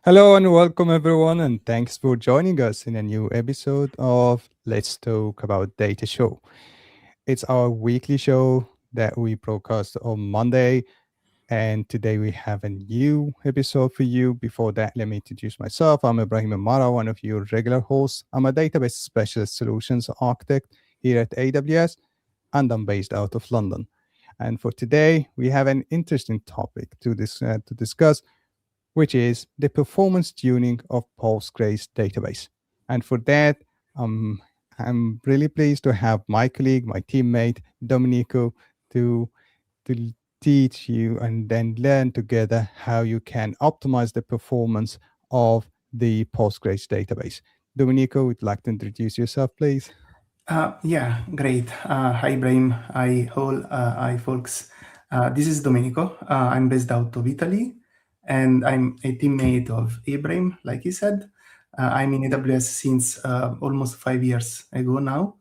Hello and welcome everyone, and thanks for joining us in a new episode of Let's Talk About Data Show. It's our weekly show that we broadcast on Monday, and today we have a new episode for you. Before that, let me introduce myself. I'm Ibrahim Amara, one of your regular hosts. I'm a database specialist solutions architect here at AWS, and I'm based out of London. And for today, we have an interesting topic to discuss, which is the performance tuning of Postgres database. And for that, um, I'm really pleased to have my colleague, my teammate, Domenico, to, to teach you and then learn together how you can optimize the performance of the Postgres database. Domenico, would you like to introduce yourself, please? Yeah, great. Hi, Ibrahim. Hi, folks. This is Domenico. I'm based out of Italy, and I'm a teammate of Ibrahim, like he said. I'm in AWS since almost 5 years ago now.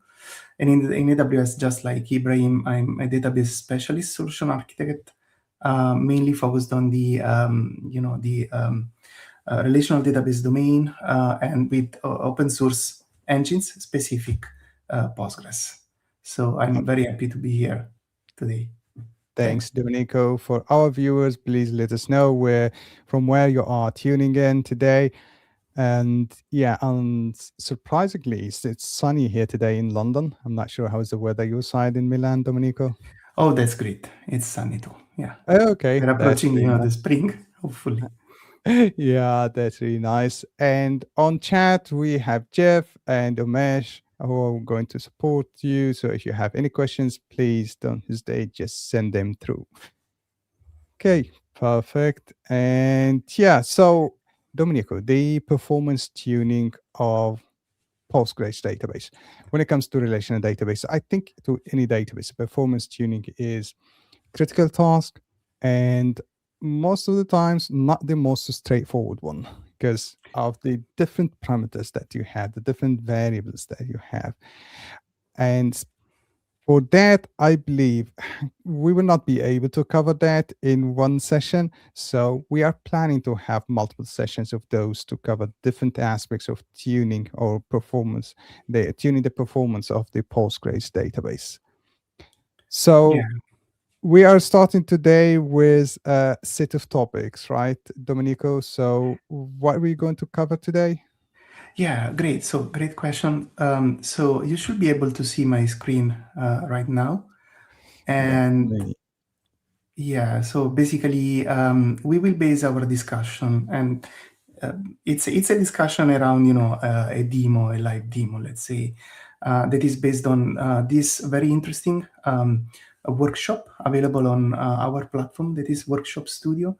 And in AWS, just like Ibrahim, I'm a database specialist, solution architect, mainly focused on the relational database domain and with open source engines specific Postgres. So I'm very happy to be here today. Thanks. Thanks, Domenico. For our viewers, please let us know from where you are tuning in today. And yeah, surprisingly, it's sunny here today in London. I'm not sure how's the weather your side in Milan, Domenico. Oh, that's great. It's sunny too. Yeah. Okay, We're that's approaching, really the nice. spring, hopefully. Yeah, that's really nice. And on chat, we have Jeff and Umesh who are going to support you. So if you have any questions, please don't hesitate, just send them through. Okay, perfect. And yeah, so Domenico, the performance tuning of Postgres database. When it comes to relational database, I think to any database, performance tuning is critical task, and most of the times not the most straightforward one because of the different parameters that you have, the different variables that you have. And for that, I believe we will not be able to cover that in one session. So we are planning to have multiple sessions of those to cover different aspects of tuning or performance, tuning the performance of the Postgres database. Yeah. So we are starting today with a set of topics, right, Domenico? So what are we going to cover today? Yeah, great. So great question. So you should be able to see my screen right now. Let And me. yeah, so basically, we will base our discussion, and uh, it's a discussion around a demo, a live demo, let's say, that is based on this very interesting workshop available on our platform, that is Workshop Studio.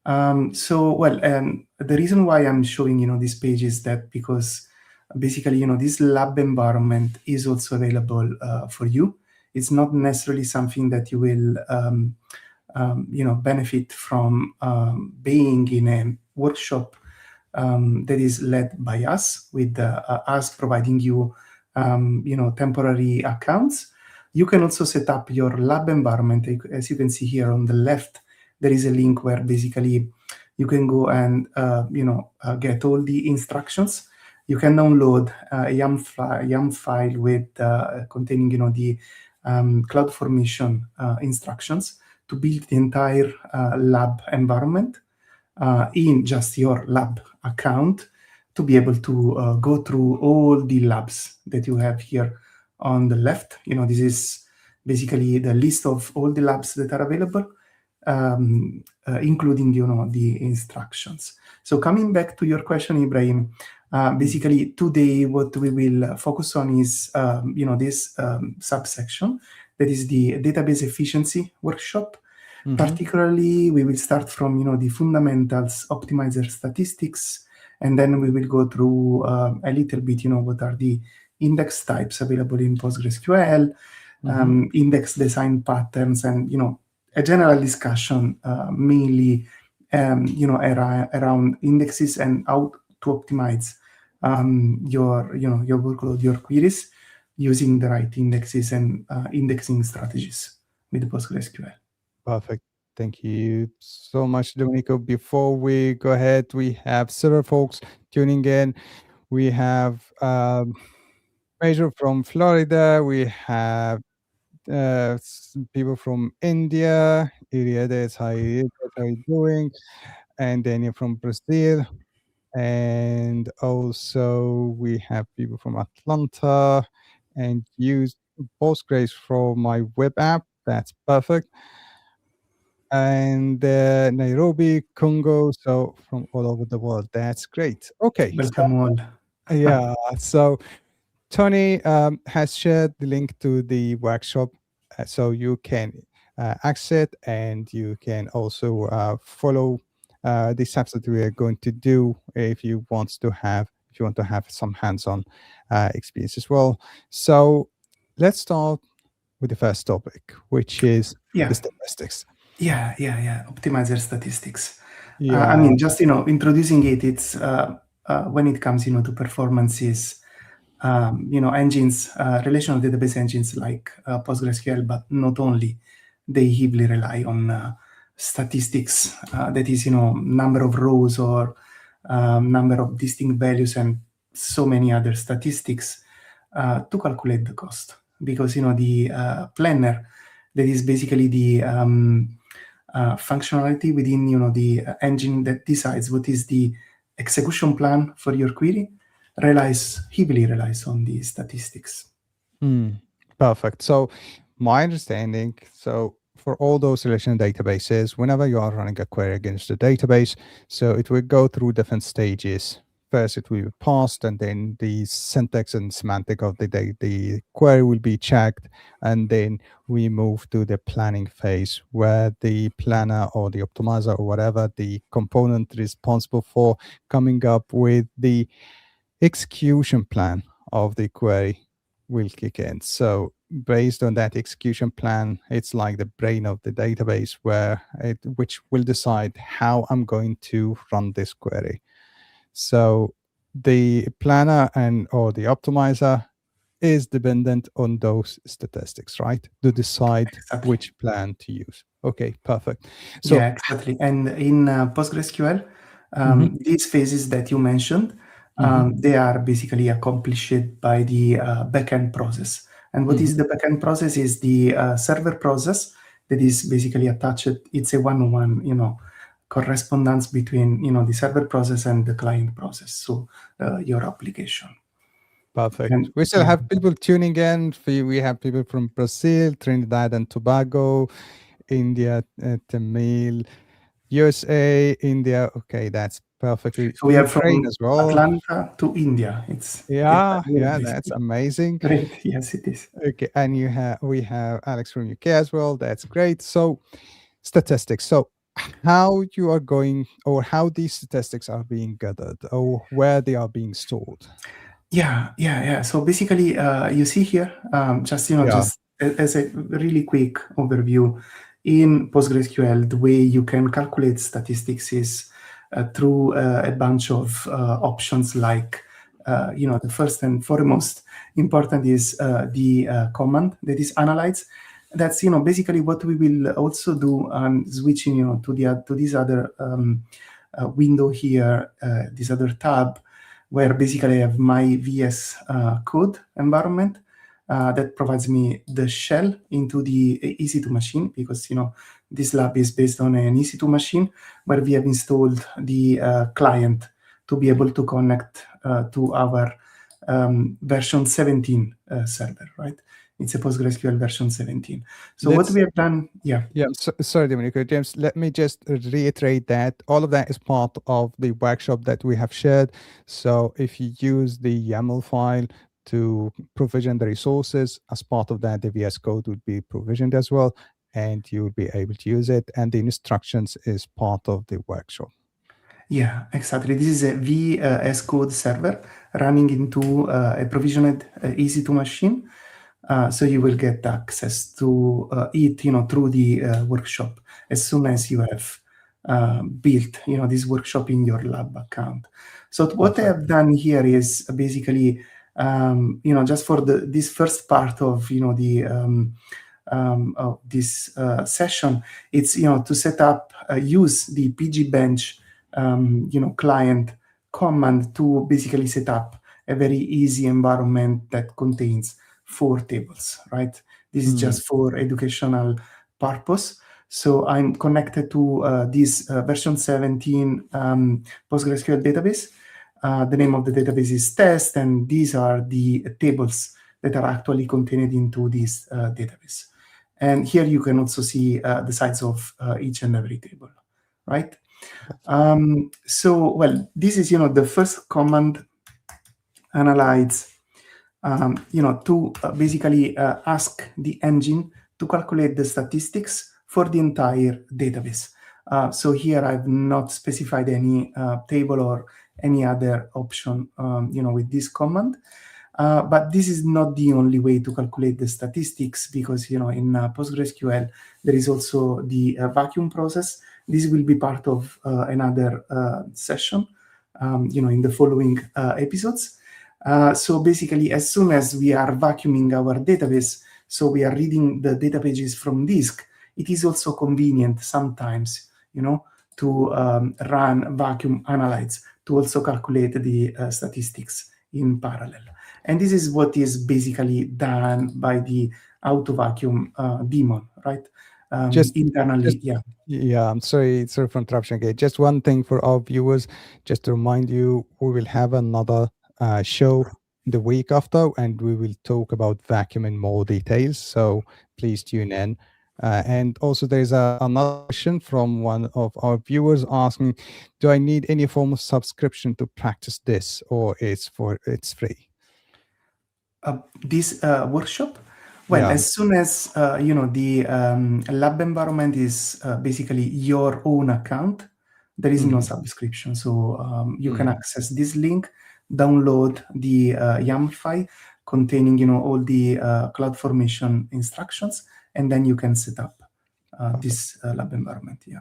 The reason why I'm showing this page is that because basically this lab environment is also available for you. It's not necessarily something that you will benefit from being in a workshop that is led by us, with us providing you temporary accounts. You can also set up your lab environment. As you can see here on the left, there is a link where basically you can go and get all the instructions. You can download a YAM file with containing the CloudFormation instructions to build the entire lab environment in just your lab account, to be able to go through all the labs that you have here on the left. This is basically the list of all the labs that are available, including the instructions. So coming back to your question, Ibrahim, basically today what we will focus on is this subsection, that is the database efficiency workshop. Mhm. Particularly, we will start from the fundamentals, optimizer statistics, and then we will go through a little bit what are the index types available in PostgreSQL, Mhm. index design patterns, and a general discussion mainly around indexes and how to optimize your workload, your queries, using the right indexes and indexing strategies with PostgreSQL. Perfect. Thank you so much, Domenico. Before we go ahead, we have several folks tuning in. We have Major from Florida. We have people from India. Iriades, how you doing? And Daniel from Brazil. And also we have people from Atlanta and use Postgres for my web app. That's perfect. And Nairobi, Congo, so from all over the world. That's great. Okay, so Welcome all. yeah, so Tony has shared the link to the workshop, so you can access it, and you can also follow the steps that we are going to do if you want to have some hands-on experience as well. So let's start with the first topic, which is the Yeah, statistics. yeah. Optimizer statistics. I Yeah. mean, just introducing it. It's when it comes, to performances. Engines, relational database engines like PostgreSQL, but not only, they heavily rely on statistics. That is, number of rows or number of distinct values and so many other statistics to calculate the cost. Because, the planner, that is basically the functionality within, the engine that decides what is the execution plan for your query, heavily relies on the statistics. Mm, perfect. So, my understanding, so for all those relational databases, whenever you are running a query against the database, so it will go through different stages. First, it will be parsed, and then the syntax and semantic of the query will be checked, and then we move to the planning phase, where the planner or the optimizer or whatever the component responsible for coming up with the execution plan of the query will kick in. So based on that execution plan, it's like the brain of the database which will decide how I'm going to run this query. So the planner and or the optimizer is dependent on those statistics, right? To decide Exactly. which plan to use. Okay, perfect. So Yeah, exactly. And in PostgreSQL, mhm, these phases that you mentioned, mhm, they are basically accomplished by the backend process. And what mhm. is the backend process is the server process that is basically attached. It's a one-on-one, correspondence between, the server process and the client process. So your application. Perfect. And We still yeah, have people tuning in. We have people from Brazil, Trinidad and Tobago, India, Tamil, USA, India. Okay, that's perfectly. so we have Ukraine from as well. Atlanta to India. It's Yeah, yeah, that's basically amazing. great. Yes, it is. Okay, and we have Alex from UK as well. That's great. So statistics. So how you are going, or how these statistics are being gathered, or where they are being stored. Yeah. So basically, you see here, Yeah. just as a really quick overview, in PostgreSQL, the way you can calculate statistics is through a bunch of options. Like, the first and foremost important is the command that is analyzed. That's basically what we will also do on switching to this other window here, this other tab, where basically I have my VS Code environment that provides me the shell into the EC2 machine, because this lab is based on an EC2 machine where we have installed the client to be able to connect to our version 17 server, right? It's a PostgreSQL version 17. So what Let's we have done, yeah. Yeah, sorry, Domenico. James, let me just reiterate that all of that is part of the workshop that we have shared. So if you use the YAML file to provision the resources, as part of that, the VS Code would be provisioned as well, and you would be able to use it. And the instructions is part of the workshop. Yeah, exactly. This is a VS Code server running into a provisioned EC2 machine. So you will get access to it, through the workshop as soon as you have built, this workshop in your lab account. So what I Perfect. have done here is basically, just for this first part of, the of this session, it's to set up, use the pgbench client command to basically set up a very easy environment that contains 4 tables, right? This is Mm. just for educational purpose. So I'm connected to this version 17 PostgreSQL database. The name of the database is test, and these are the tables that are actually contained into this database. And here you can also see the size of each and every table, right? So, well, this is, the first command, analyze, to basically ask the engine to calculate the statistics for the entire database. So here I've not specified any table or any other option, with this command. But this is not the only way to calculate the statistics, because in PostgreSQL there is also the vacuum process. This will be part of another session, in the following episodes. So basically, as soon as we are vacuuming our database, so we are reading the data pages from disk, it is also convenient sometimes, to run vacuum analyze to also calculate the statistics in parallel. And this is what is basically done by the auto vacuum daemon, right? Just Internally, just yeah. Yeah, I'm sorry for interruption again. Just one thing for our viewers, just to remind you, we will have another show the week after, and we will talk about vacuum in more details. So please tune in. And also, there's another question from one of our viewers asking, "Do I need any form of subscription to practice this, or it's free?" This workshop? Well, Yeah. as soon as the lab environment is basically your own account, there is no Hmm. subscription. So you can Hmm. access this link, download the YAML file containing all the CloudFormation instructions, and then you can set up Perfect. this lab environment. Yeah.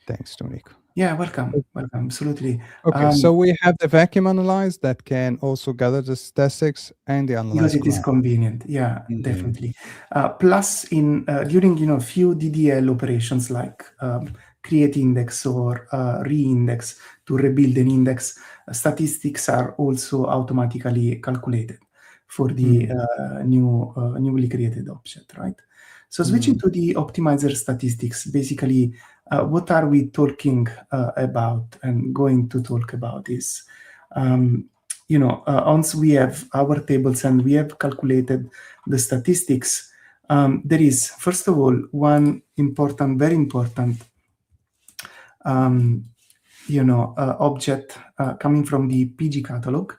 Thanks, Tonico. Yeah. Welcome. Welcome. Absolutely. Okay, so we have the vacuum analyze that can also gather the statistics and the Because analyze it is command. convenient, yeah, Mhm. definitely. Plus, in during few DDL operations like create index or reindex to rebuild an index, statistics are also automatically calculated for the Mm, newly created object, right? So switching mm. to the optimizer statistics, basically, what are we talking about and going to talk about is um, once we have our tables and we have calculated the statistics, there is, first of all, one important, very important, um, object coming from the PG catalog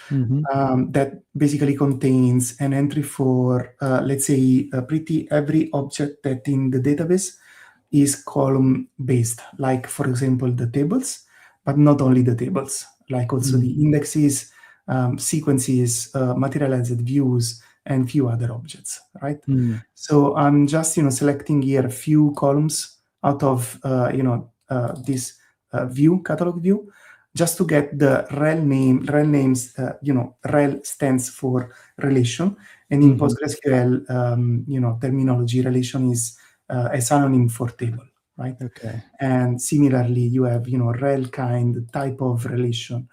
Mhm. that basically contains an entry for, let's say, pretty every object that in the database is column based, like, for example, the tables, but not only the tables, like also the Mm, indexes, sequences, materialized views, and few other objects, right? mm. So I'm just, selecting here a few columns out of, this view, catalog view, just to get the rel name. Rel names, rel stands for relation, and in Mhm. PostgreSQL, terminology, relation is a synonym for table, right? Okay. And similarly, you have, rel kind, type of relation.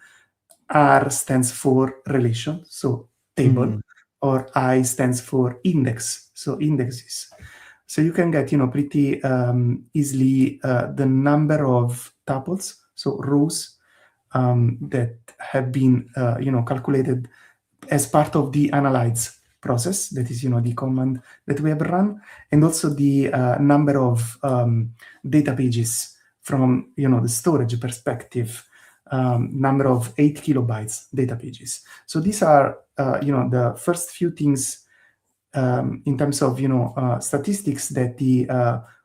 R stands for relation, so table, Mm. or I stands for index, so indexes. So you can get, pretty easily the number of tuples, so rows that have been, calculated as part of the analyze process. That is, the command that we have run, and also the number of data pages from, the storage perspective, number of 8 kilobytes data pages. So these are, the first few things in terms of statistics that the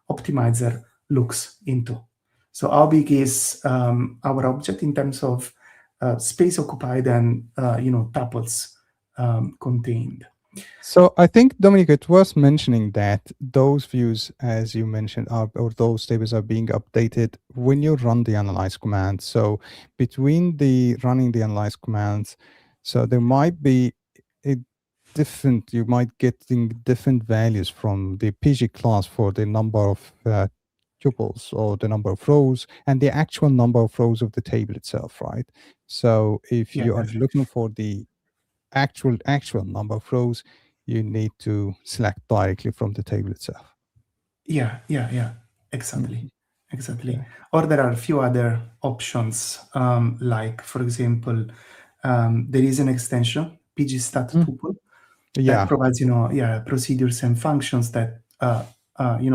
optimizer looks into. So how big is our object in terms of space occupied and tuples contained. So I think, Dominic, it was mentioning that those views, as you mentioned, are or those tables are being updated when you run the analyze command. So between the running the analyze commands, so there might be it. different. You might getting different values from the PG class for the number of tuples or the number of rows and the actual number of rows of the table itself, right? So if Yeah, you are definitely. looking for the actual number of rows, you need to select directly from the table itself. Yeah, exactly, Mhm. exactly. Okay. Or there are a few other options, like for example, there is an extension, pgstat Mm. tuple, that Yeah. provides, yeah, procedures and functions that,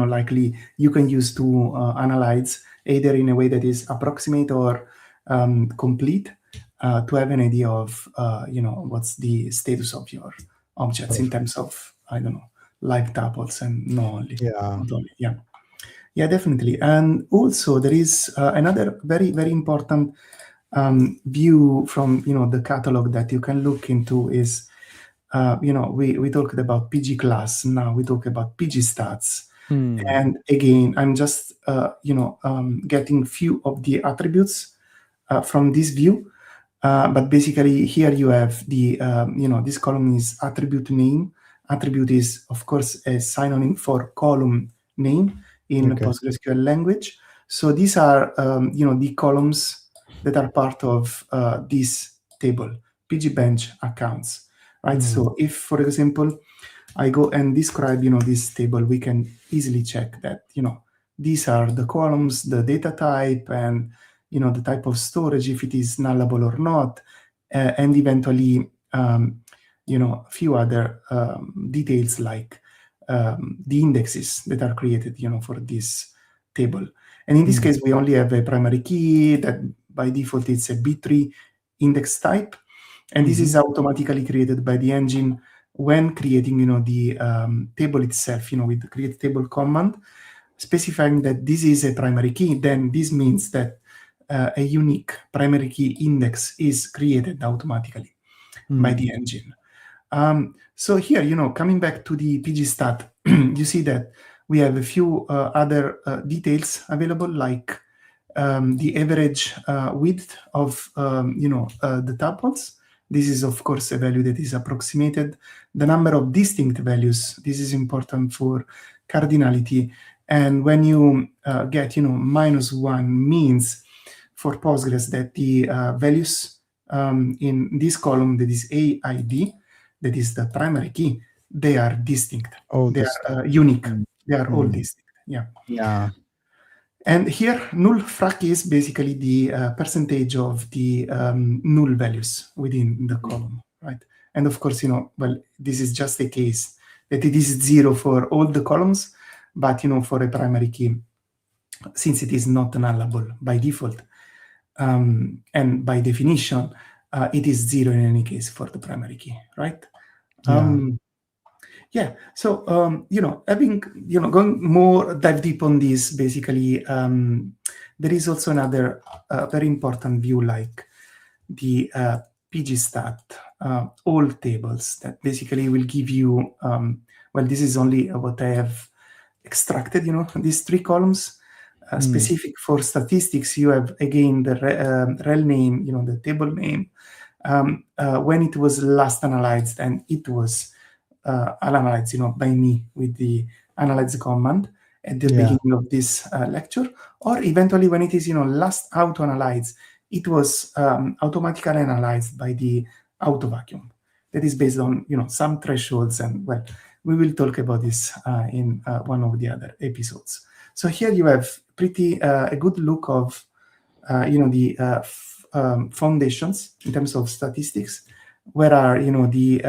likely you can use to analyze either in a way that is approximate or complete, to have an idea of, what's the status of your objects in Perfect. terms of, I don't know, live tuples and Yeah. not only, yeah. Yeah, definitely. And also there is another very, very important view from, the catalog that you can look into is, we talked about PG class. Now we talk about PG stats. Hmm. And again, I'm just, getting few of the attributes from this view. But basically here you have the, this column is attribute name. Attribute is, of course, a synonym for column name in Okay. PostgreSQL language. So these are, the columns that are part of this table, pgbench accounts, right? Hmm. So if, for example, I go and describe, this table, we can easily check that, these are the columns, the data type, and, the type of storage, if it is nullable or not, and eventually, a few other details like the indexes that are created, for this table. And in this Hmm. case, we only have a primary key that by default it's a B3 index type. And this Hmm. is automatically created by the engine when creating, the table itself, with the create table command, specifying that this is a primary key. Then this means that a unique primary key index is created automatically by Hmm. the engine. So here, coming back to the pgstat, you see that we have a few other details available, like the average width of the tuples. This is of course a value that is approximated. The number of distinct values. This is important for cardinality. And when you get -1 means for Postgres that the values in this column, that is AID, that is the primary key, they are distinct. All They this. are unique. Hmm. They are all Hmm. distinct. Yeah. Yeah. And here, null frac is basically the percentage of the null values within the column, right? And of course, well, this is just a case that it is 0 for all the columns, but, for a primary key, since it is not nullable by default, and by definition, it is 0 in any case for the primary key, right? Yeah. Um, yeah. So, having, going more dive deep on this, basically, there is also another very important view, like the pgstat, all tables that basically will give you, well, this is only what I have extracted, these three columns. Hmm. Specific for statistics, you have again the rel name, the table name, when it was last analyzed, and it was analyzed, by me with the analyze command at the Yeah. beginning of this lecture, or eventually when it is, last auto analyzed, it was automatically analyzed by the auto vacuum. That is based on, some thresholds, and well, we will talk about this in one of the other episodes. So here you have pretty a good look of the foundations in terms of statistics, where are the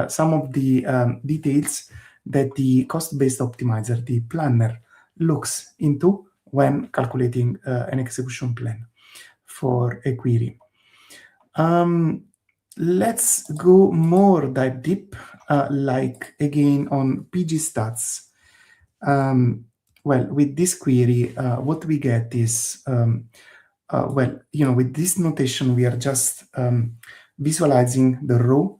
some of the details that the cost-based optimizer, the planner, looks into when calculating an execution plan for a query. Let's go more dive deep, like again on PG stats. Well, with this query, what we get is, well, with this notation, we are just visualizing the row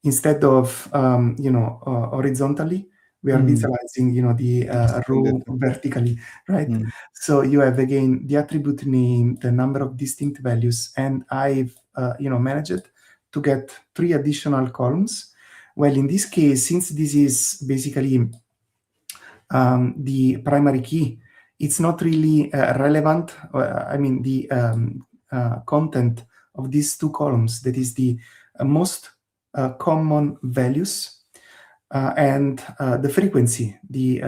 instead of, horizontally. We are Hmm. visualizing, the Listing the row table. vertically, right? Hmm. So you have again the attribute name, the number of distinct values, and I've, managed to get three additional columns Well, in this case, since this is basically the primary key, it's not really relevant. I mean, the content of these two columns, that is the most common values and the frequency, the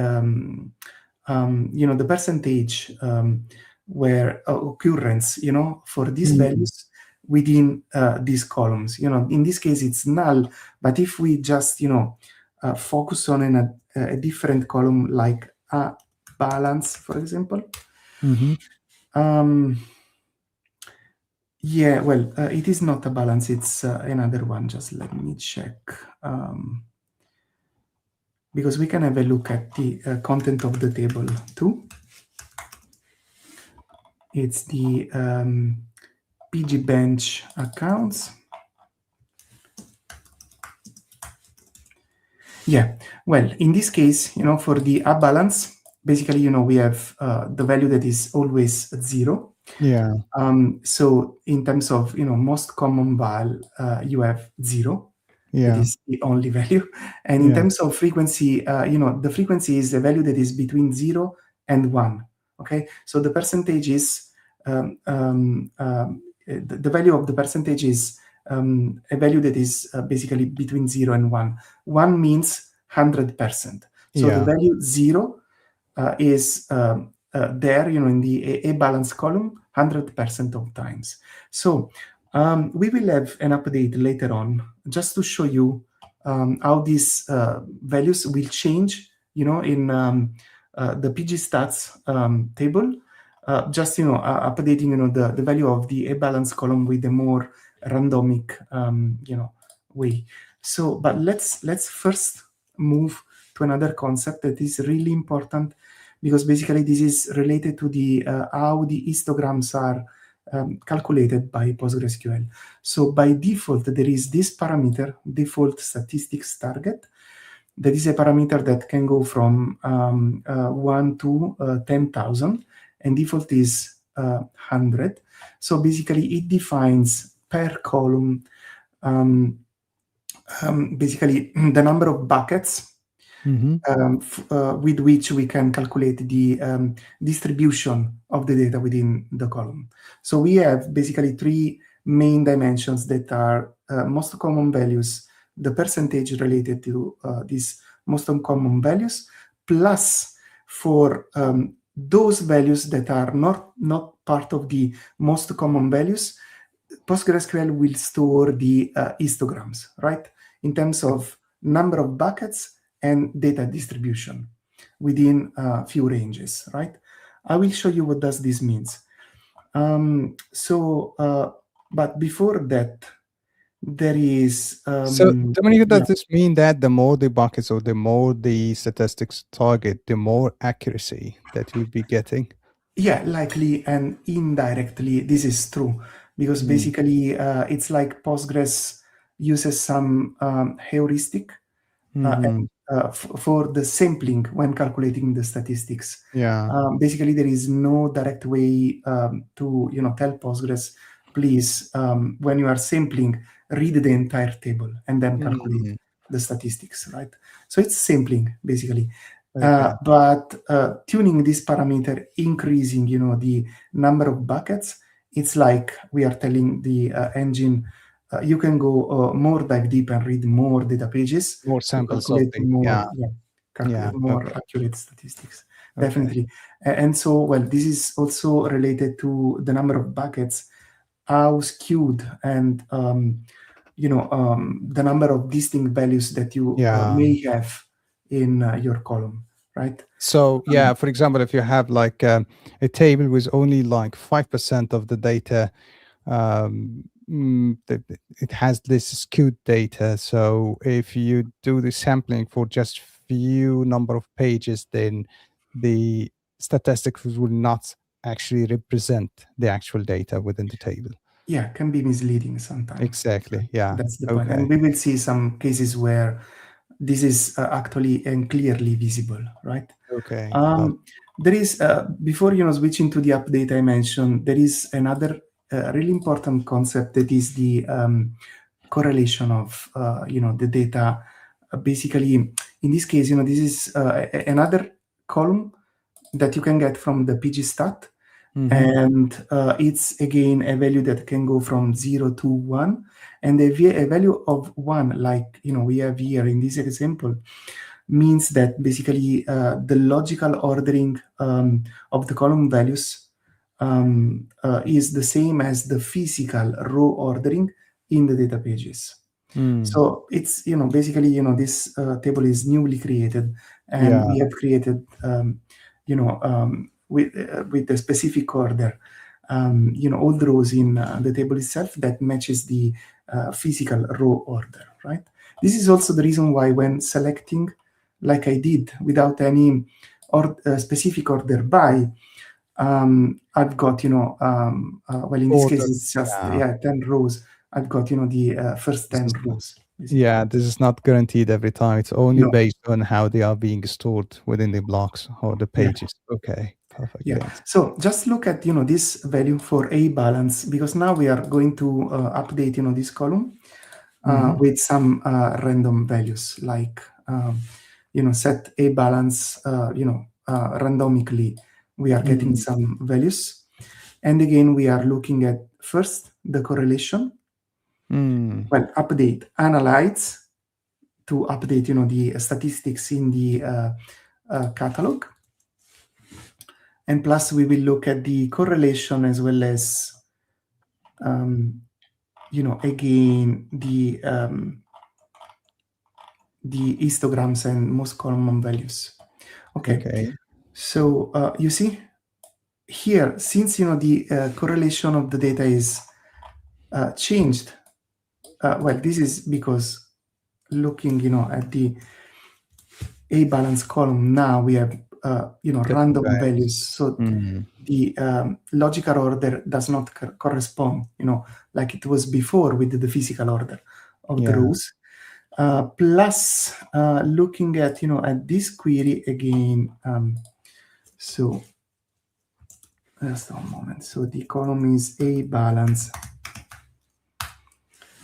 the percentage where occurrence, for these Mm. values within these columns. In this case, it's null. But if we just, focus on a different column like a balance, for example. Mm-hmm. Yeah, well, it is not a balance. It's another one. Just let me check. Because we can have a look at the content of the table too. It's the PG bench accounts. Yeah, well, in this case, for the up balance, basically, we have the value that is always 0. Yeah. So in terms of, most common val, you have 0. That Yeah. is the only value. And in Yeah. terms of frequency, the frequency is a value that is between 0 and 1. Okay, so the percentage is the value of the percentage is a value that is basically between 0 and 1. 1 means 100%. So the Yeah. value 0 is there, in the A balance column 100% of times. So we will have an update later on just to show you how these values will change, in the PG stats table. Just updating the value of the A balance column with a more randomic way. So, but let's first move to another concept that is really important, because basically this is related to the how the histograms are calculated by PostgreSQL. So by default, there is this parameter, default statistics target. That is a parameter that can go from 1 to 10,000, and default is 100. So basically, it defines per column basically the number of buckets Mm-hmm. with which we can calculate the distribution of the data within the column. So we have basically three main dimensions that are most common values, the percentage related to these most common values, plus for those values that are not part of the most common values, PostgreSQL will store the histograms, right? In terms of number of buckets and data distribution within a few ranges, right? I will show you what does this means. But before that, there is So, Dominica, yeah, does this mean that the more the buckets or the more the statistics target, the more accuracy that you'll be getting? yeah, likely and indirectly this is true, because Mm. basically it's like Postgres uses some heuristic Mm-hmm. for the sampling when calculating the statistics. Yeah. Basically, there is no direct way to tell Postgres, please, when you are sampling, read the entire table and then calculate Mm. the statistics, right? So it's sampling basically. Okay. But tuning this parameter, increasing the number of buckets, it's like we are telling the engine, you can go more dive deep and read more data pages More to samples of calculate the, yeah. more, Yeah. calculate more Okay. accurate statistics. Okay. Definitely. And so, well, this is also related to the number of buckets, how skewed and the number of distinct values that you Yeah. may have in your column, right? So, Um, yeah, for example, if you have like a table with only like 5% of the data, it has this skewed data. So if you do the sampling for just few number of pages, then the statistics will not actually represent the actual data within the table. yeah, can be misleading sometimes. Exactly. Yeah. That's the point. And Okay. we will see some cases where this is actually and clearly visible, right? Okay. There is, before switching to the update I mentioned, there is another really important concept that is the correlation of the data basically, in this case, this is another column that you can get from the pgstat, Mm-hmm. and it's again a value that can go from 0 to 1, and a value of 1, like we have here in this example, means that basically the logical ordering of the column values is the same as the physical row ordering in the data pages. Mm. So it's basically this table is newly created, and Yeah. we have created with a specific order all the rows in the table itself that matches the physical row order, right? This is also the reason why when selecting, like I did, without any specific order by, I've got well, in this case Order. it's just Yeah. 10 rows. I've got the first This 10 is not, rows basically. yeah, this is not guaranteed every time. It's only No, based on how they are being stored within the blocks or the yeah, pages. Okay, perfect. yeah. Thanks. So just look at this value for a balance, because now we are going to update this column Mm-hmm. with some random values, like set a balance randomically. We are getting Mm. some values, and again we are looking at first the correlation. Mm. Well, update analyze to update the statistics in the catalog, and plus we will look at the correlation as well as again the histograms and most common values. Okay, Okay. so you see here, since the correlation of the data is changed, well, this is because looking at the a balance column, now we have Different random values. values, so Mm. the logical order does not correspond like it was before with the physical order of the Yeah. rows. Plus looking at this query again, so just one moment. So the column is a balance.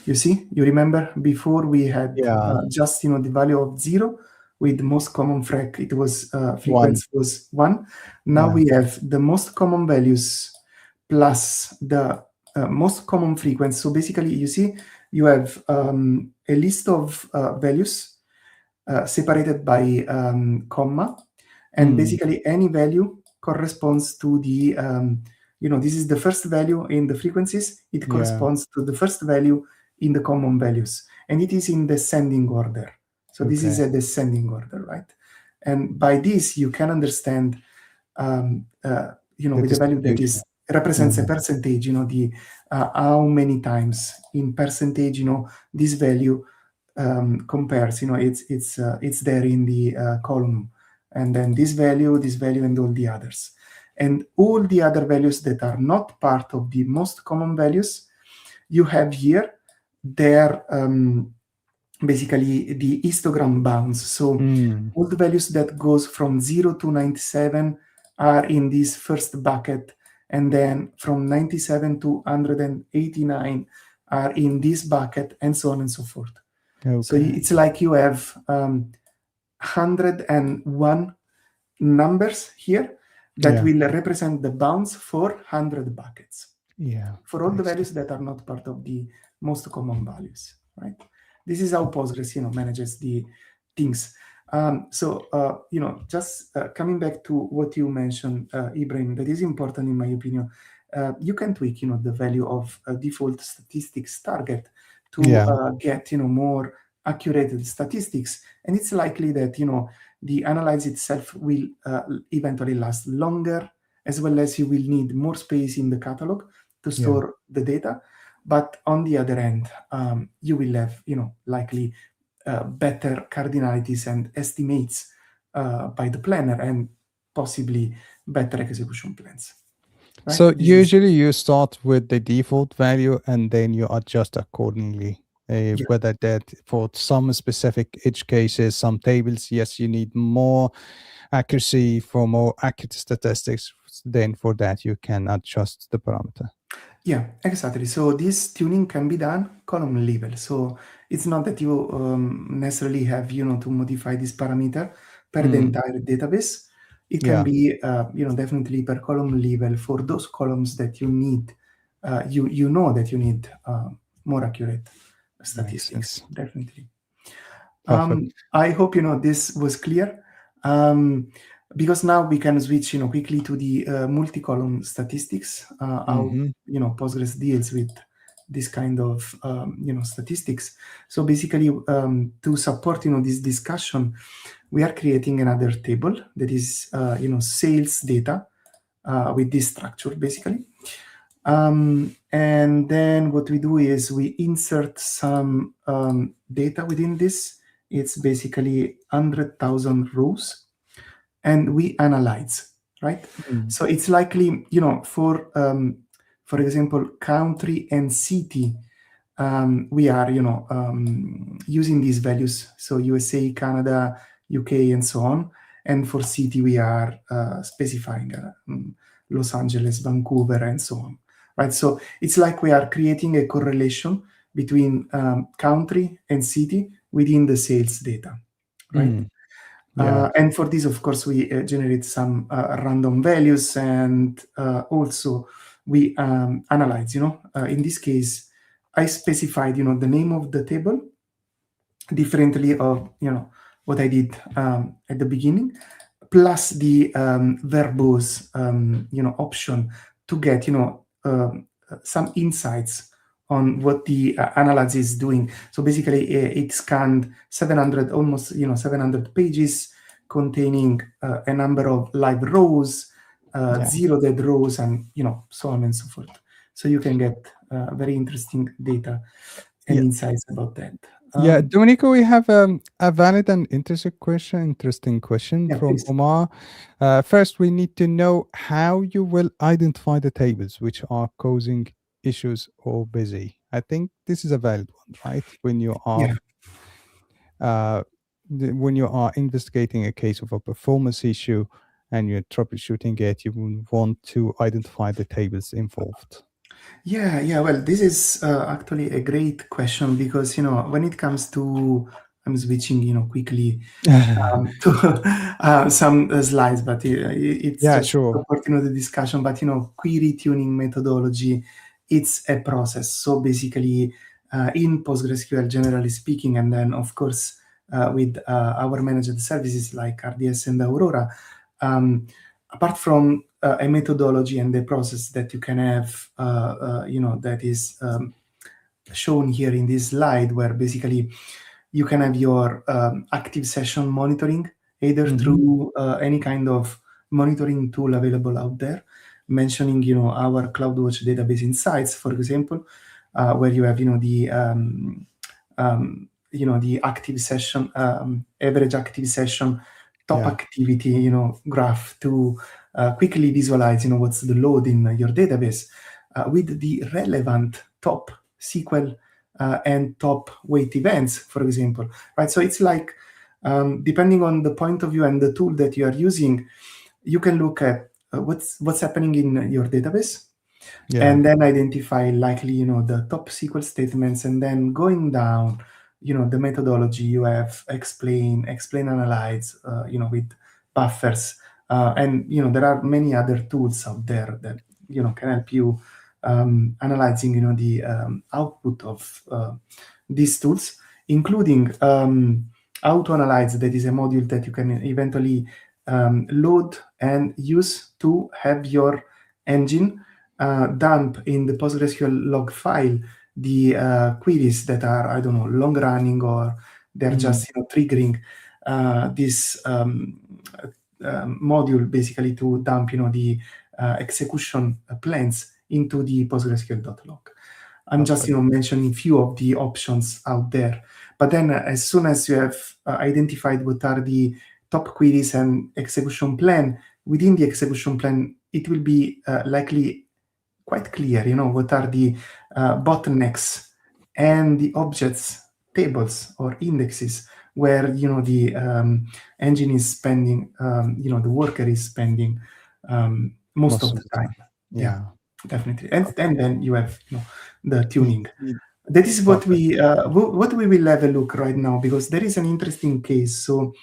You see, you remember before we had Yeah. just the value of 0 with most common it was One. frequency was 1. Now Yeah. we have the most common values plus the most common frequency. So basically, you see, you have a list of values separated by comma, and Mm. basically any value corresponds to the this is the first value in the frequencies. It Yeah. corresponds to the first value in the common values, and it is in descending order. So this is Okay. a descending order, right? And by this you can understand The with a value that distribution. is represents a Mm. percentage, the how many times in percentage this value compares. It's there in the column, and then this value, and all the others, and all the other values that are not part of the most common values you have here. They're basically the histogram bounds. So Mm. all the values that goes from 0 to 97 are in this first bucket, and then from 97 to 189 are in this bucket, and so on and so forth. So Okay. it's like you have 101 numbers here that Yeah. will represent the bounds for 100 buckets, Yeah. for all the Excellent. values that are not part of the most common values, right? This is how Postgres, manages the things. Just coming back to what you mentioned, Ibrahim, that is important in my opinion. You can tweak, the value of default statistics target to Yeah. get, more accurate statistics, and it's likely that the analyze itself will eventually last longer, as well as you will need more space in the catalog to Yeah. store the data. But on the other end, you will have, likely better cardinalities and estimates by the planner, and possibly better execution plans. Right? So This is usually you start with the default value and then you adjust accordingly. yeah, Whether that for some specific edge cases, some tables, yes, you need more accuracy for more accurate statistics. Then for that you can adjust the parameter. Yeah, exactly. So this tuning can be done column level. So it's not that you necessarily have, to modify this parameter per the Mm, entire database. It can yeah, be, definitely per column level for those columns that you need, you know that you need more accurate makes statistics, sense. definitely. Perfect. I hope this was clear, because now we can switch quickly to the multi-column statistics. How Hmm. Postgres deals with this kind of statistics. So basically, to support this discussion, we are creating another table that is sales data with this structure basically. And then what we do is we insert some data within this. It's basically 100,000 rows, and we analyze, right? Mm, So it's likely, for example, country and city. We are, using these values. So USA, Canada, UK, and so on. And for city, we are specifying Los Angeles, Vancouver, and so on. Right. So it's like we are creating a correlation between country and city within the sales data. Right. mm, yeah, And for this, of course, we generate some random values, and also we analyze. In this case, I specified, the name of the table differently of what I did at the beginning, plus the verbose option to get some insights on what the analysis is doing. So basically, it scanned 700, almost 700 pages containing a number of live rows, yeah, zero dead rows, and so on and so forth. So you can get very interesting data and yeah. insights about that. Yeah, Um, Domenico, we have a valid and interesting question yeah, from please. Omar. First, we need to know how you will identify the tables which are causing issues or busy. I think this is a valid one, right? Yeah. Uh, when you are investigating a case of a performance issue and you're troubleshooting it, you will want to identify the tables involved. Yeah. Well, this is actually a great question because when it comes to, I'm switching quickly to some slides, but it's Yeah, just to sure. support the discussion. But query tuning methodology, it's a process. So basically, in PostgreSQL, generally speaking, and then of course with our managed services like RDS and Aurora, um, apart from a methodology and the process that you can have, that is shown here in this slide, where basically you can have your active session monitoring either Hmm. through any kind of monitoring tool available out there, mentioning our CloudWatch database insights, for example, where you have the active session, average active session, top Yeah. activity graph to quickly visualize what's the load in your database with the relevant top SQL and top wait events, for example, right? So it's like, depending on the point of view and the tool that you are using, you can look at what's happening in your database, Yeah. and then identify likely the top SQL statements, and then going down the methodology you have explain, analyze, with buffers, and there are many other tools out there that can help you analyzing the output of these tools, including auto analyze. That is a module that you can eventually load and use to have your engine dump in the PostgreSQL log file the queries that are, I don't know, long running, or they're Mm, just triggering this module basically to dump the execution plans into the PostgreSQL.log. I'm just perfect. mentioning few of the options out there. But then as soon as you have identified what are the top queries and execution plan, within the execution plan, it will be likely quite clear, what are the bottlenecks and the objects, tables or indexes where, the engine is spending, the worker is spending most Most of of the the time. time. Yeah. Yeah. Definitely. And then you have the Y- tuning. y- That is what Perfect. we will have a look right now, because there is an interesting case. So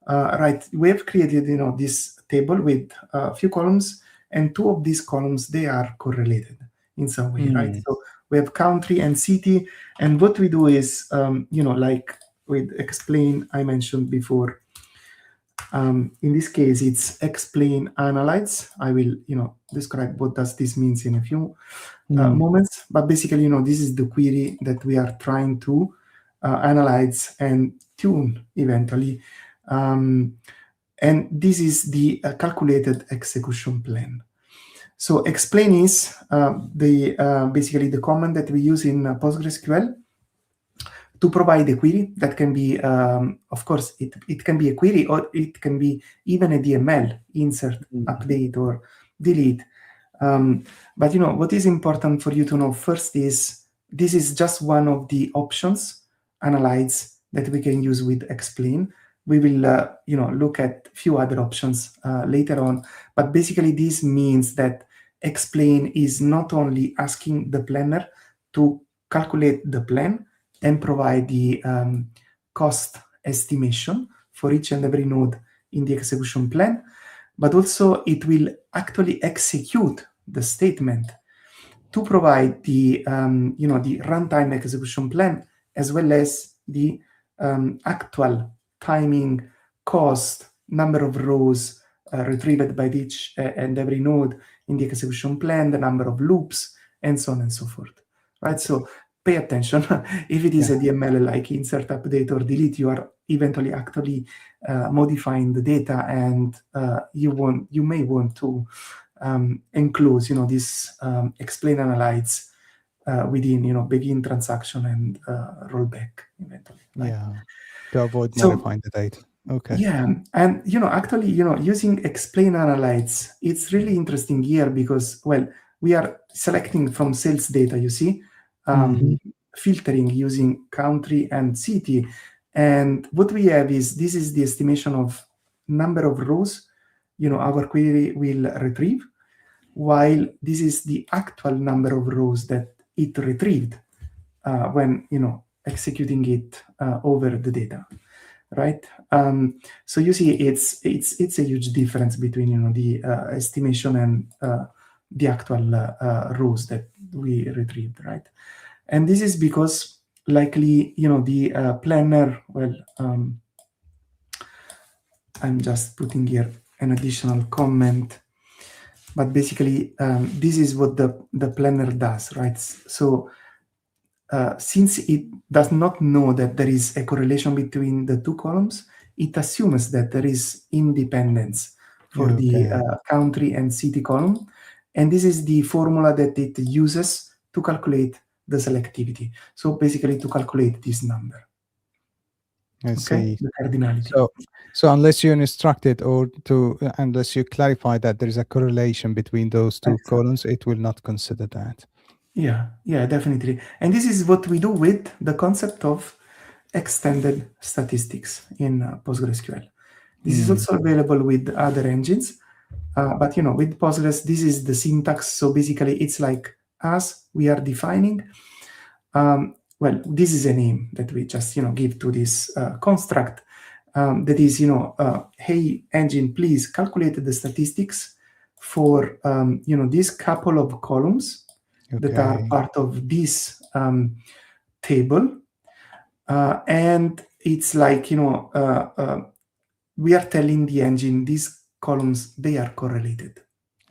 right, we have created this table with a few columns, and two of these columns, they are correlated in some way, right? Mm, So we have country and city, and what we do is like with explain I mentioned before. In this case, it's explain analyze. I will describe what does this means in a few mm, moments, but basically this is the query that we are trying to analyze and tune eventually. And this is the calculated execution plan. So explain is the basically the command that we use in PostgreSQL to provide a query that can be, of course, it can be a query, or it can be even a DML, insert, mm, update, or delete. But what is important for you to know first is this is just one of the options, analyze, that we can use with explain. We will look at few other options later on, but basically this means that explain is not only asking the planner to calculate the plan and provide the cost estimation for each and every node in the execution plan, but also it will actually execute the statement to provide the the runtime execution plan, as well as the actual timing, cost, number of rows retrieved by each and every node in the execution plan, the number of loops, and so on and so forth. Right. okay. So pay attention. If it is Yeah. a DML like insert, update, or delete, you are eventually actually modifying the data, and you may want to enclose this explain analyze within begin transaction and rollback eventually, right? Yeah. To avoid So modifying the data. Okay. yeah, and actually using explain analyze, it's really interesting here because, well, we are selecting from sales data, you see, Hmm. filtering using country and city, and what we have is this is the estimation of number of rows our query will retrieve, while this is the actual number of rows that it retrieved when executing it over the data, right? So you see, it's a huge difference between the estimation and the actual rows that we retrieved, right? And this is because likely the planner, well, I'm just putting here an additional comment. But basically, this is what the planner does, right? So since it does not know that there is a correlation between the two columns, it assumes that there is independence for the Okay. country and city column. And this is the formula that it uses to calculate the selectivity. So basically to calculate this number, I okay? see. The cardinality. So, so unless you instruct it or unless you clarify that there is a correlation between those two Exactly. columns, it will not consider that. Yeah, definitely. And this is what we do with the concept of extended statistics in PostgreSQL. This is Mm, also available with other engines, but with Postgres, this is the syntax. So basically, it's like as we are defining. Well, this is a name that we just give to this construct. That is, hey engine, please calculate the statistics for this couple of columns that are okay. part of this table, and it's like we are telling the engine these columns, they are correlated,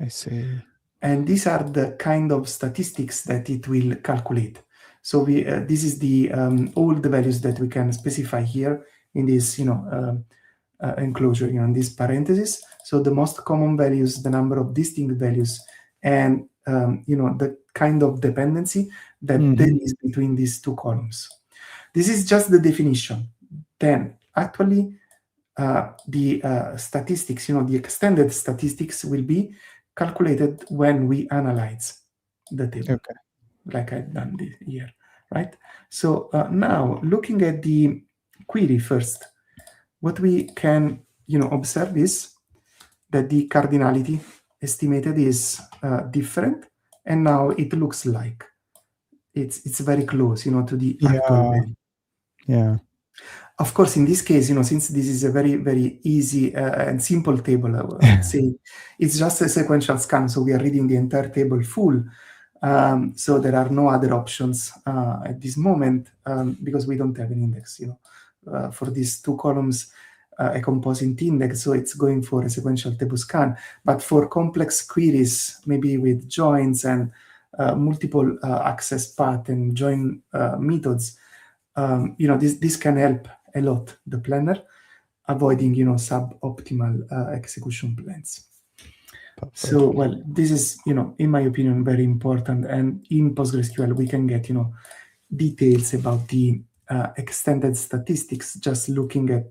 I see. and these are the kind of statistics that it will calculate. So we this is the all the values that we can specify here in this enclosure, in this parenthesis. So the most common values, the number of distinct values, and the kind of dependency that there Hmm. is between these two columns. This is just the definition. Then actually the statistics, the extended statistics will be calculated when we analyze the table, Okay. like I've done this here, right? So now looking at the query first, what we can observe is that the cardinality estimated is different and now it looks like it's very close, to the actual Yeah. value. Yeah. Of course, in this case, since this is a very, very easy and simple table, I would say it's just a sequential scan. So we are reading the entire table full. So there are no other options at this moment because we don't have an index, for these two columns, a composite index. So it's going for a sequential table scan. But for complex queries, maybe with joins and multiple access path and join methods, this can help a lot the planner, avoiding suboptimal execution plans. Perfect. So, well, this is, in my opinion, very important. And in PostgreSQL, we can get, details about the extended statistics, just looking at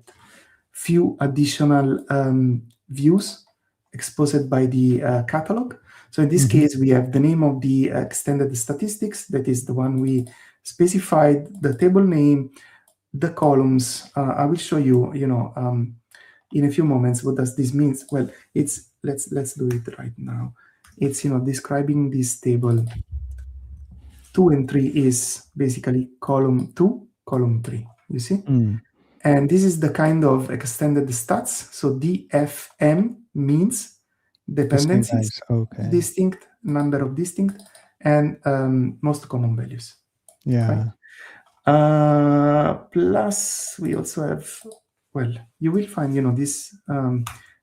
few additional views exposed by the catalog. So in this Mhm. case, we have the name of the extended statistics. That is the one we specified, the table name, the columns. I will show you, in a few moments what does this mean. Well, it's let's do it right now. It's describing this table. 2 and 3 is basically column 2, column 3. You see, Mm. and this is the kind of extended stats. So DFM means Distinct dependencies, values. Okay. distinct, number of distinct, and most common values. Right. Yeah. Plus, we also have, well, you will find, these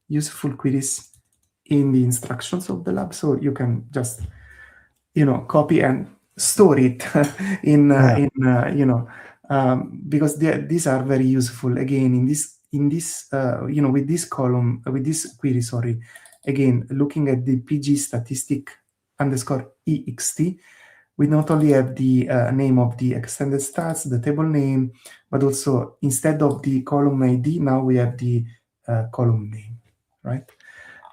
useful queries in the instructions of the lab. So you can just, copy and store it Yeah. because these are very useful. Again, in this, with this column, with this query, sorry, again, looking at the PG statistic underscore ext, we not only have the name of the extended stats, the table name, but also instead of the column ID, now we have the column name, right?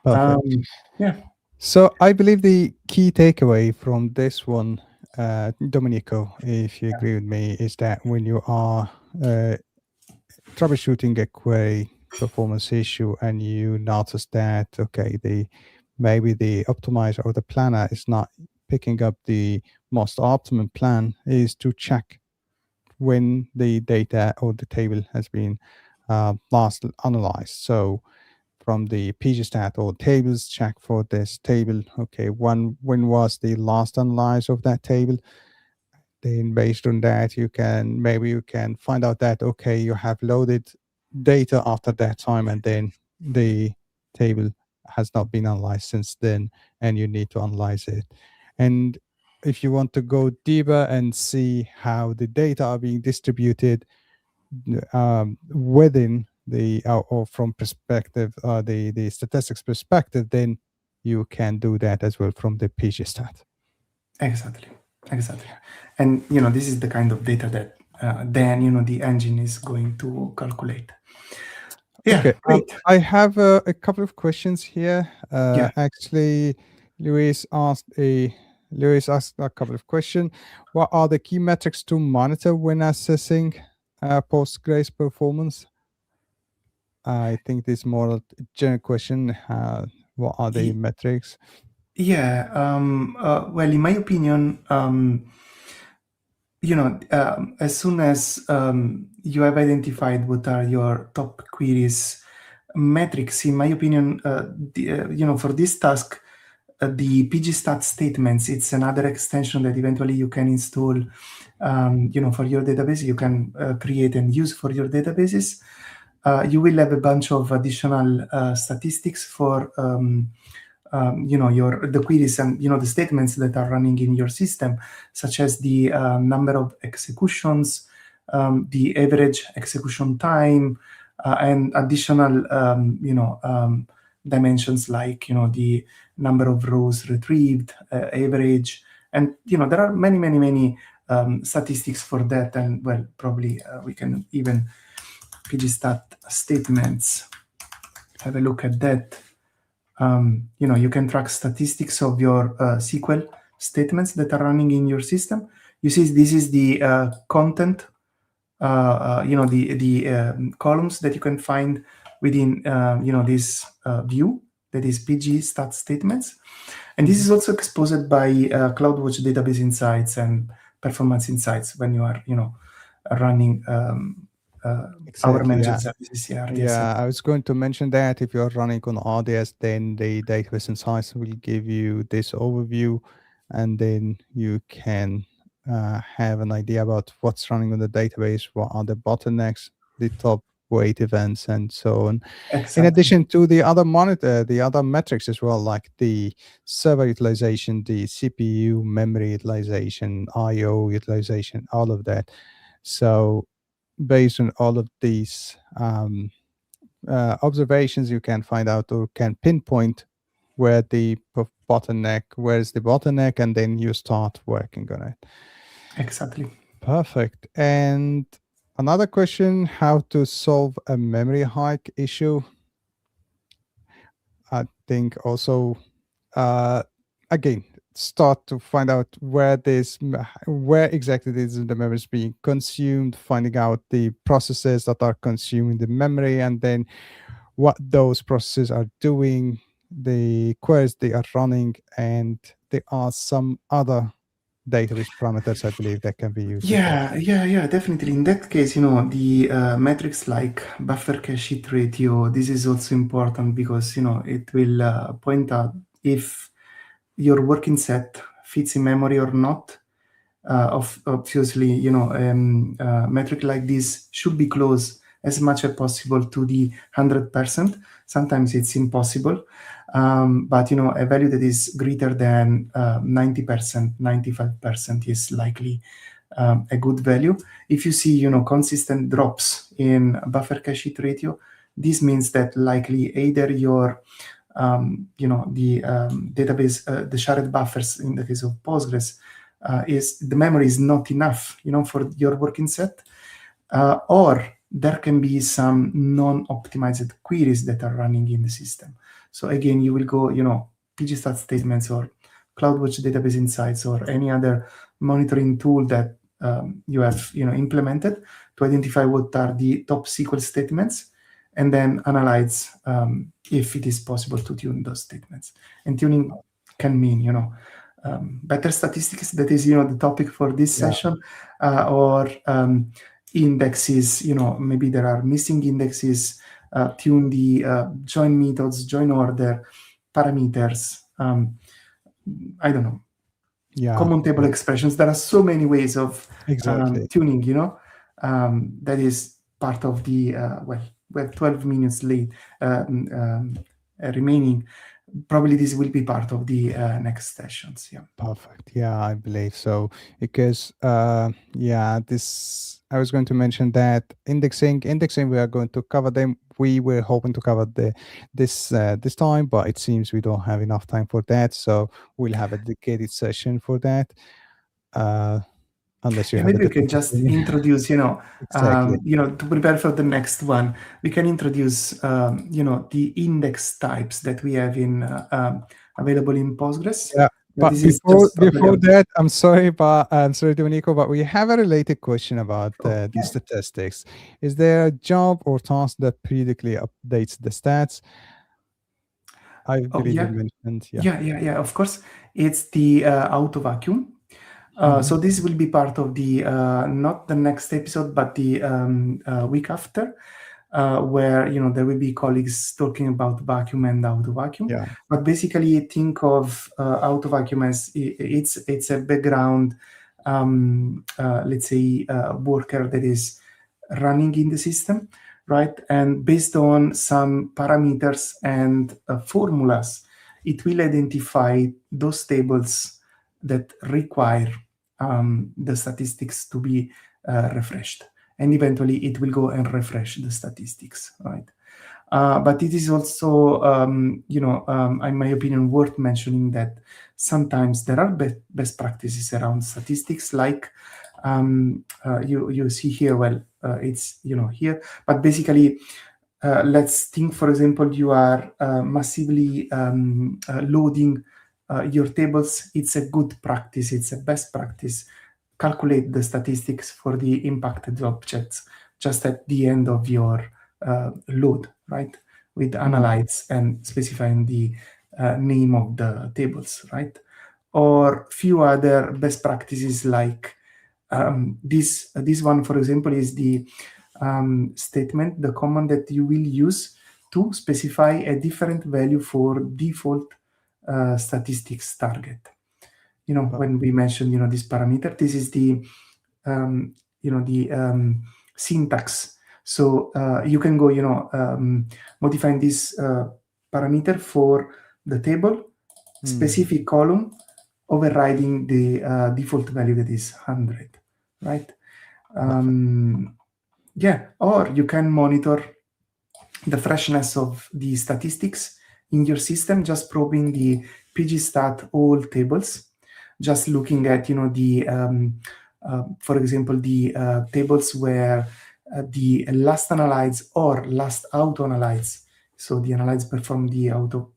Perfect. Yeah, So I believe the key takeaway from this one, Domenico, if you agree with me, is that when you are troubleshooting a query performance issue and you notice that, okay, maybe the optimizer or the planner is not picking up the most optimum plan, is to check when the data or the table has been last analyzed. So from the pgstat or tables, check for this table. Okay, when was the last analyze of that table? Then based on that, you can find out that, okay, you have loaded data after that time, and then the table has not been analyzed since then, and you need to analyze it. And if you want to go deeper and see how the data are being distributed within the or from perspective the statistics perspective, then you can do that as well from the pgstat. exactly. And this is the kind of data that then the engine is going to calculate. Yeah, Okay, great. I have a couple of questions here. Yeah. Actually, Luis asked a couple of questions. What are the key metrics to monitor when assessing Postgres performance? I think this is more a general question. What are the metrics? Yeah. Well, in my opinion, as soon as you have identified what are your top queries, metrics, in my opinion, for this task, the pgstat statements, it's another extension that eventually you can install, for your database. You can create and use for your databases. You will have a bunch of additional statistics for the queries and the statements that are running in your system, such as the number of executions, the average execution time, and additional dimensions like the number of rows retrieved, average, and there are many statistics for that. And well, probably we can even pgstat statements, have a look at that. You can track statistics of your SQL statements that are running in your system. You see, this is the content, the columns that you can find within, this view that is PG stat statements. And this Mhm. is also exposed by CloudWatch database insights and performance insights when you are, running our Exactly. managed Yeah. services, yeah, RDS Yeah, I services. was going to mention that if you're running on RDS, then the database insights will give you this overview, and then you can have an idea about what's running on the database, what are the bottlenecks, the top wait events, and so on. In Exactly. addition to the other metrics as well, like the server utilization, the CPU, memory utilization, I/O utilization, all of that. So based on all of these observations, you can find out or can pinpoint where is the bottleneck, and then you start working on it. Exactly. Perfect. And another question: how to solve a memory hike issue? I think also uh, again start to find out where exactly this the memory is being consumed, finding out the processes that are consuming the memory, and then what those processes are doing, the queries they are running, and there are some other database parameters I believe that can be used as well. Yeah, definitely. In that case, the metrics like buffer cache hit ratio, this is also important because, it will point out if your working set fits in memory or not. Obviously, metric like this should be close as much as possible to the 100%. Sometimes it's impossible, but a value that is greater than 90%, 95% is likely a good value. If you see, consistent drops in buffer cache hit ratio, this means that likely either your the database, the shared buffers in the case of Postgres, is the memory is not enough, for your working set, or there can be some non-optimized queries that are running in the system. So again, you will go, pgstat statements or CloudWatch database insights or any other monitoring tool that you have, implemented to identify what are the top SQL statements, and then analyze if it is possible to tune those statements. And tuning can mean, better statistics. That is, the topic for this Yeah. session, or indexes. Maybe there are missing indexes. Tune the join methods, join order, parameters. I don't know, Yeah. common table expressions. There are so many ways of Exactly. tuning. That is part of the we're 12 minutes late remaining. Probably this will be part of the next sessions. Yeah. Perfect. Yeah, I believe so. Because yeah, this I was going to mention that indexing we are going to cover them. We were hoping to cover this time, but it seems we don't have enough time for that. So we'll have a dedicated session for that. Uh, unless you Yeah, have a maybe we can different just opinion. introduce, Exactly. to prepare for the next one, we can introduce, the index types that we have in available in Postgres. Yeah. But But this is just totally before up. that, I'm sorry, Domenico, but we have a related question about Sure. the statistics. Is there a job or task that periodically updates the stats? I Oh, believe you yeah. mentioned, yeah. Yeah. Of course, it's the auto vacuum. Mhm. So this will be part of the not the next episode, but the week after, where there will be colleagues talking about vacuum and auto vacuum. Yeah. But basically, think of auto vacuum as it's a background, let's say, worker that is running in the system, right? And based on some parameters and formulas, it will identify those tables that require the statistics to be refreshed. And eventually it will go and refresh the statistics, right? But it is also, in my opinion, worth mentioning that sometimes there are best practices around statistics, like you see here. Well, it's here, but basically, let's think, for example, you are massively loading your tables. It's a good practice. It's a best practice. Calculate the statistics for the impacted objects just at the end of your load, right? With Mm. analytes and specifying the name of the tables, right? Or few other best practices like this one, for example, is the statement, the command that you will use to specify a different value for default statistics target. Oh, When we mentioned, this parameter, this is the, the syntax. So you can go, modifying this parameter for the table, mm, specific column, overriding the default value that is 100, right? perfect. Yeah, or you can monitor the freshness of the statistics in your system, just probing the pgstat all tables, just looking at the for example the tables where the last analyze or last auto analyze, so the analyze performed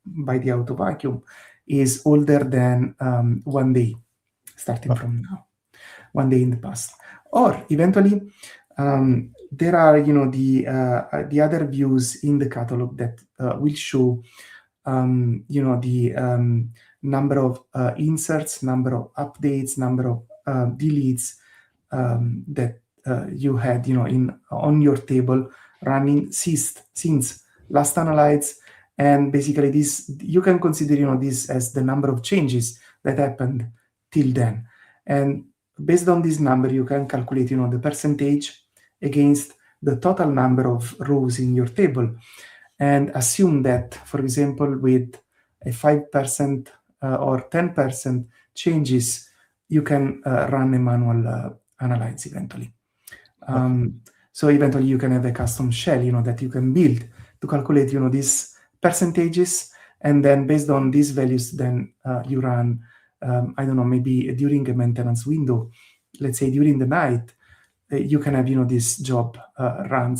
by the auto vacuum, is older than 1 day starting Oh, from now, 1 day in the past. Or eventually, there are the other views in the catalog that will show the number of inserts, number of updates, number of deletes that you had in on your table running since last analyzed. And basically this, you can consider this as the number of changes that happened till then. And based on this number, you can calculate the percentage against the total number of rows in your table, and assume that, for example, with a 5% or 10% changes, you can run a manual analyze eventually. perfect. So eventually you can have a custom shell, that you can build to calculate, these percentages, and then based on these values, then you run, I don't know, maybe during a maintenance window, let's say during the night, you can have, this job run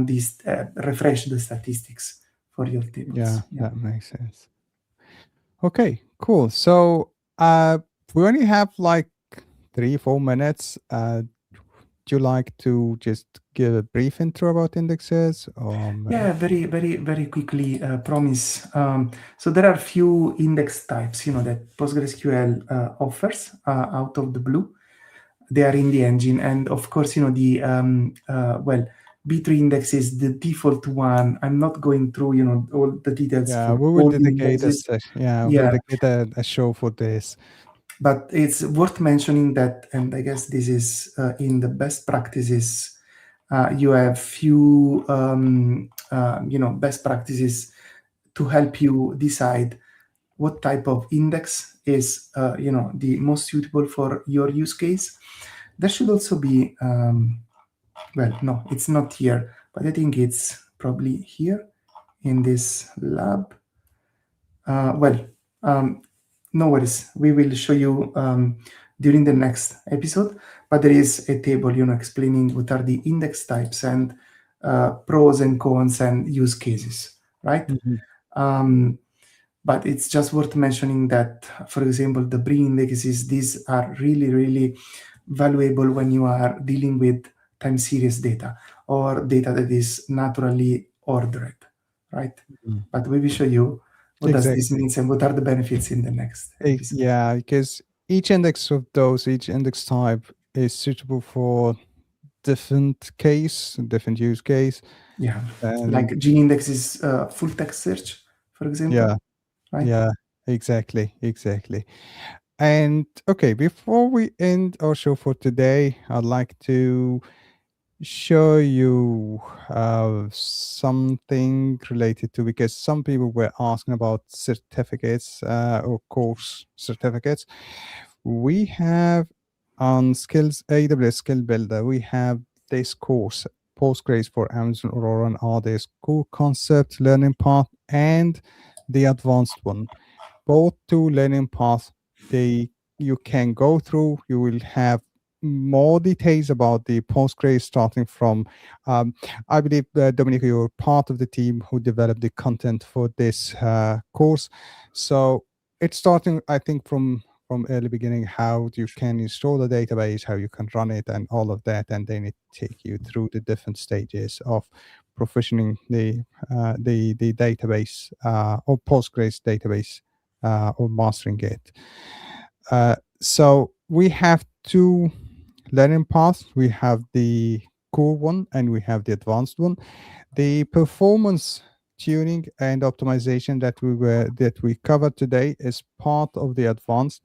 this, refresh the statistics for your Yeah, tables. Yeah. that makes sense. Okay, cool. So we only have like 3, 4 minutes. Do you like to just give a brief intro about indexes? Yeah, very, very, very quickly, promise. So there are few index types, that PostgreSQL offers out of the blue. They are in the engine, and of course, the B3 index is the default one. I'm not going through, all the details Yeah, for we will all the dedicate a indexes. session. Yeah, we'll Yeah, dedicate a show for this. but it's worth mentioning that, and I guess this is in the best practices. You have few, best practices to help you decide what type of index is, the most suitable for your use case. There should also be, well, no, it's not here, but I think it's probably here in this lab. Well, no worries. We will show you during the next episode. But there is a table, explaining what are the index types and pros and cons and use cases, right? Mhm. Um, but it's just worth mentioning that, for example, the pre-indexes, these are really, really valuable when you are dealing with time series data or data that is naturally ordered, right? Mm. But we will show you what does this Exactly. mean and what are the benefits in the next episode. Yeah, because each index type is suitable for different case, different use case, Yeah, and like gene index is full text search, for example, yeah, right? yeah, exactly, exactly. And okay, before we end our show for today, I'd like to show you something related to, because some people were asking about certificates or course certificates. We have on skills AWS skill builder, we have this course Postgres for Amazon Aurora and RDS core concept learning path and the advanced one. Both two learning paths, they you can go through. You will have more details about the Postgres starting from. Um, I believe Dominic, you're part of the team who developed the content for this course. So it's starting, I think, from early beginning, how you can install the database, how you can run it, and all of that, and then it take you through the different stages of provisioning the database or Postgres database or mastering it. So we have two learning paths. We have the core one and we have the advanced one. The performance tuning and optimization that we covered today is part of the advanced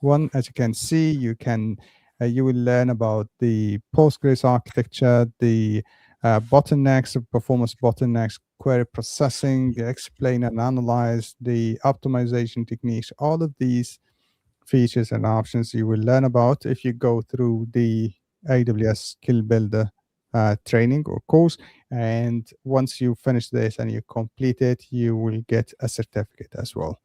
one. As you can see, you will learn about the Postgres architecture, the bottlenecks, performance bottlenecks, query processing, explain and analyze, the optimization techniques. All of these features and options you will learn about if you go through the AWS Skill Builder training or course. And once you finish this and you complete it, you will get a certificate as well.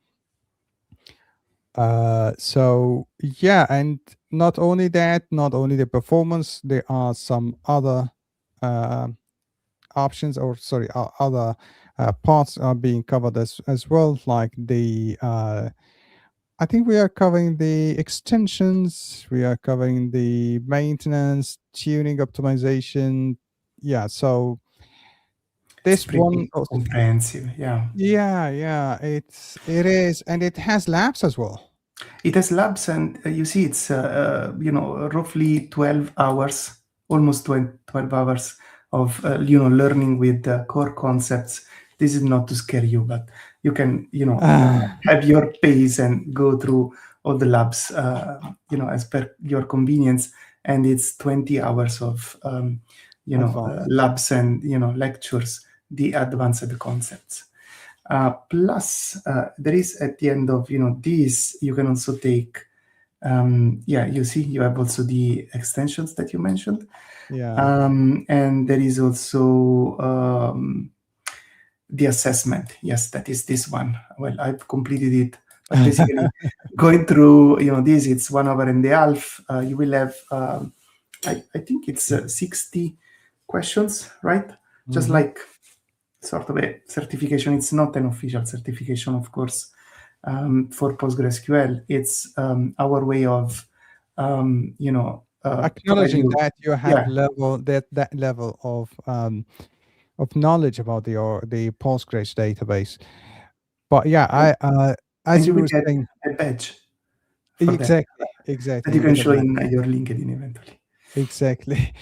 So yeah, and not only that, not only the performance, there are some other uh, options, or sorry, other parts are being covered as well, like the I think we are covering the extensions, we are covering the maintenance, tuning, optimization. Yeah, so It's this one, pretty comprehensive. Yeah. yeah, it is, and it has labs as well. It has labs, and you see, it's roughly 12 hours, almost 12 hours of learning with core concepts. This is not to scare you, but you can have your pace and go through all the labs as per your convenience. And it's 20 hours of Advanced. labs and lectures, the advanced concepts. Plus, there is at the end of this, you can also take you see, you have also the extensions that you mentioned. Yeah. And there is also the assessment. Yes, that is this one. Well, I've completed it, but basically going through this, it's 1 hour and a half. You will have I think it's 60 questions, right? Just Mhm. like sort of a certification. It's not an official certification, of course, for PostgreSQL. It's our way of, providing Acknowledging you. that you have Yeah, that level of knowledge about the Postgres database. But yeah, and, I as and you you will were get saying, a badge for that exactly, that you you can get a show badge. in your LinkedIn eventually. Exactly.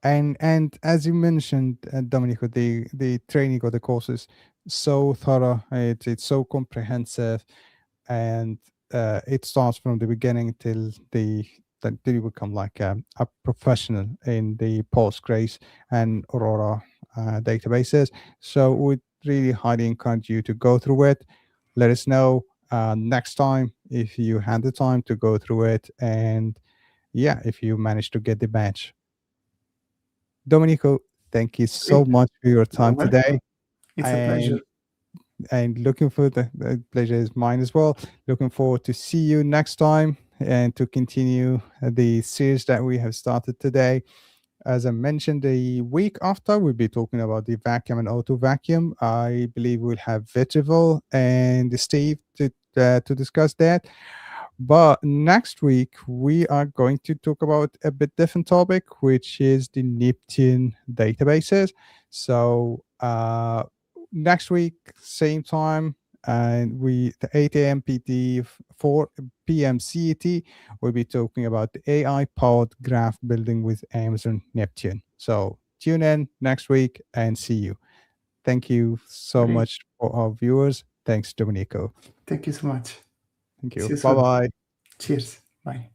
And as you mentioned, Domenico, the training or the courses so thorough, it's so comprehensive, and it starts from the beginning till you become like a professional in the Postgres and Aurora databases. So we really highly encourage you to go through it. Let us know next time if you had the time to go through it, and yeah, if you manage to get the badge. Domenico, thank you so Great. much for your You're time welcome. today, It's a pleasure. and looking for the pleasure is mine as well. Looking forward to see you next time and to continue the series that we have started today. As I mentioned, the week after, we'll be talking about the vacuum and auto vacuum. I believe we'll have Vitrival and Steve to discuss that. But next week, we are going to talk about a bit different topic, which is the Neptune databases. So next week, same time, and the 8 a.m. PT, 4 p.m. CET, we'll be talking about the AI powered graph building with Amazon Neptune. So tune in next week and see you. Thank you so Great. much for our viewers. Thanks, Domenico. Thank you so much. Thank See you. you Bye soon. bye. Cheers. Bye.